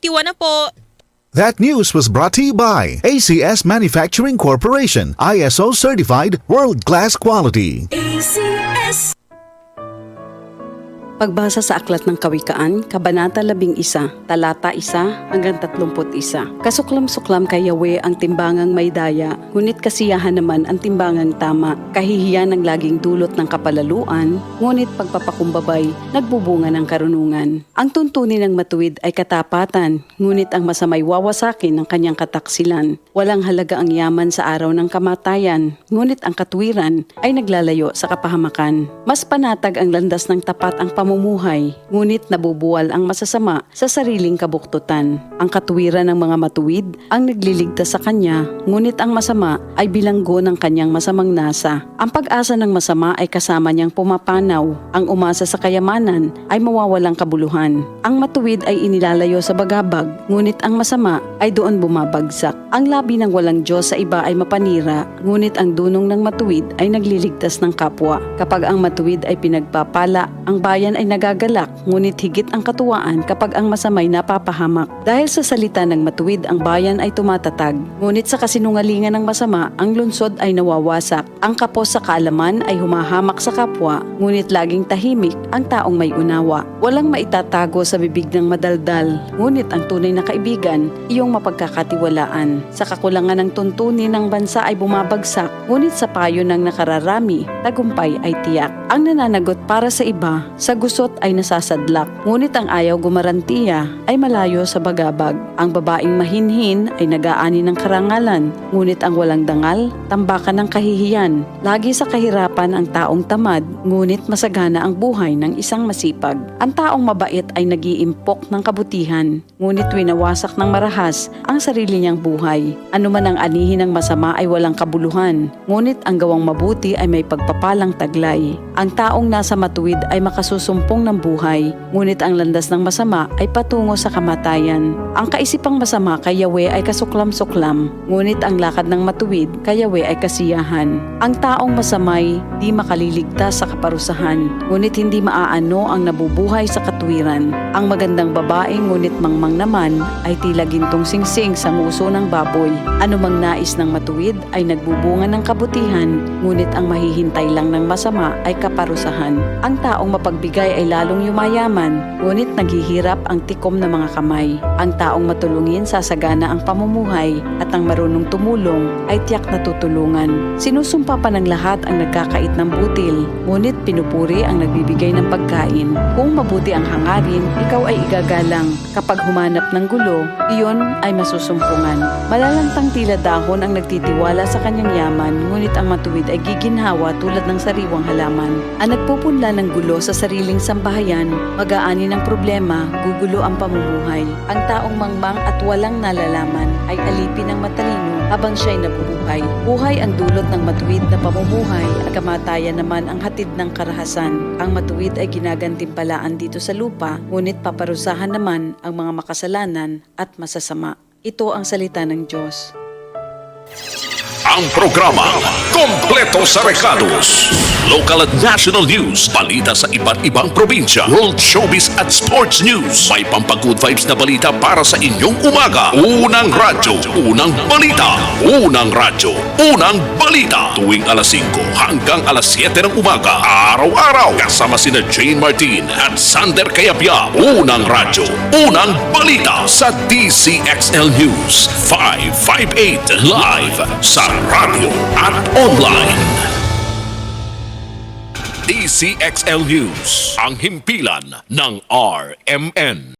Tiwa na po. That news was brought to you by ACS Manufacturing Corporation, ISO certified, world-class quality. ACS. Pagbasa sa Aklat ng Kawikaan, Kabanata 11, Talata 1 hanggang 31. Kasuklam-suklam kay Yahweh ang timbangang may daya, ngunit kasiyahan naman ang timbangang tama. Kahihiyan ang laging dulot ng kapalaluan, ngunit pagpapakumbabay, nagbubunga ng karunungan. Ang tuntunin ng matuwid ay katapatan, ngunit ang masamay wawasakin ng kanyang kataksilan. Walang halaga ang yaman sa araw ng kamatayan, ngunit ang katwiran ay naglalayo sa kapahamakan. Mas panatag ang landas ng tapat ang pamumuhay, ngunit nabubuwal ang masasama sa sariling kabuktutan. Ang katuwiran ng mga matuwid ang nagliligtas sa kanya, ngunit ang masama ay bilanggo ng kanyang masamang nasa. Ang pag-asa ng masama ay kasama niyang pumapanaw. Ang umasa sa kayamanan ay mawawalang kabuluhan. Ang matuwid ay inilalayo sa bagabag, ngunit ang masama ay doon bumabagsak. Ang labi ng walang Diyos sa iba ay mapanira, ngunit ang dunong ng matuwid ay nagliligtas ng kapwa. Kapag ang matuwid ay pinagpapala, ang bayan ay nagagalak, ngunit higit ang katuwaan kapag ang masamay napapahamak. Dahil sa salita ng matuwid, ang bayan ay tumatatag, ngunit sa kasinungalingan ng masama, ang lungsod ay nawawasak. Ang kapos sa kaalaman ay humahamak sa kapwa, ngunit laging tahimik ang taong may unawa. Walang maitatago sa bibig ng madaldal, ngunit ang tunay na kaibigan, iyong mapagkakatiwalaan. Sa kakulangan ng tuntunin ng bansa ay bumabagsak, ngunit sa payo ng nakararami, tagumpay ay tiyak. Ang nananagot para sa iba, sa gusot ay nasasadlak, ngunit ang ayaw gumarantiya ay malayo sa bagabag. Ang babaeng mahinhin ay nag-aani ng karangalan, ngunit ang walang dangal, tambakan ng kahihiyan. Lagi sa kahirapan ang taong tamad, ngunit masagana ang buhay ng isang masipag. Ang taong mabait ay nag-iimpok ng kabutihan, ngunit winawasak ng marahas ang sarili niyang buhay. Ano man ang anihin ng masama ay walang kabuluhan, ngunit ang gawang mabuti ay may pagpapalang taglay. Ang taong nasa matuwid ay makasusumpong ng buhay, ngunit ang landas ng masama ay patungo sa kamatayan. Ang kaisipang masama kay Yahweh ay kasuklam-suklam, ngunit ang lakad ng matuwid kay Yahweh ay kasiyahan. Ang taong masamay di makaliligtas sa kaparusahan, ngunit hindi maaano ang nabubuhay sa katwiran. Ang magandang babae ngunit mangmang naman ay tila gintong singsing sa nguso ng baboy. Anumang nais ng matuwid ay nagbubunga ng kabutihan, ngunit ang mahihintay lang ng masama ay kaparusahan. Ang taong mapagbigay ay lalong yumayaman, ngunit naghihirap ang tikom ng mga kamay. Ang taong matulungin sasagana ang pamumuhay, at ang marunong tumulong ay tiyak na tutulungan. Sinusumpa pa ng lahat ang nagkakait ng butil, ngunit pinupuri ang nagbibigay ng pagkain. Kung mabuti ang hangarin, ikaw ay igagalang. Kapag humanap ng gulo, iyon ay masusumpungan. Malalantang tila dahon ang nagtitiwala sa kanyang yaman, ngunit ang matuwid ay giginhawa tulad ng sariwang halaman. Ang nagpupunla ng gulo sa sariling sambahayan, mag-aani ng problema, gugulo ang pamumuhay. Ang taong mangmang at walang nalalaman ay alipin ng matalino habang siya'y nabubuhay. Buhay ang dulot ng matuwid na pamumuhay, at kamatayan naman ang hatid ng karahasan. Ang matuwid ay ginagantimpalaan dito sa lupa, ngunit paparusahan naman ang mga makasalanan at masasama. Ito ang salita ng Diyos. Ang programa kompleto sa rekados. Local at national news, balita sa iba't ibang probinsya, world showbiz at sports news. May pampagood vibes na balita para sa inyong umaga. Unang radyo, unang balita. Unang radyo, unang balita. Tuwing alas 5 hanggang alas 7 ng umaga. Araw-araw kasama sina Jane Martin at Sander Kayapia. Unang radyo, unang balita sa DCXL News 558 live sa radyo at online. DCXL News, ang himpilan ng RMN.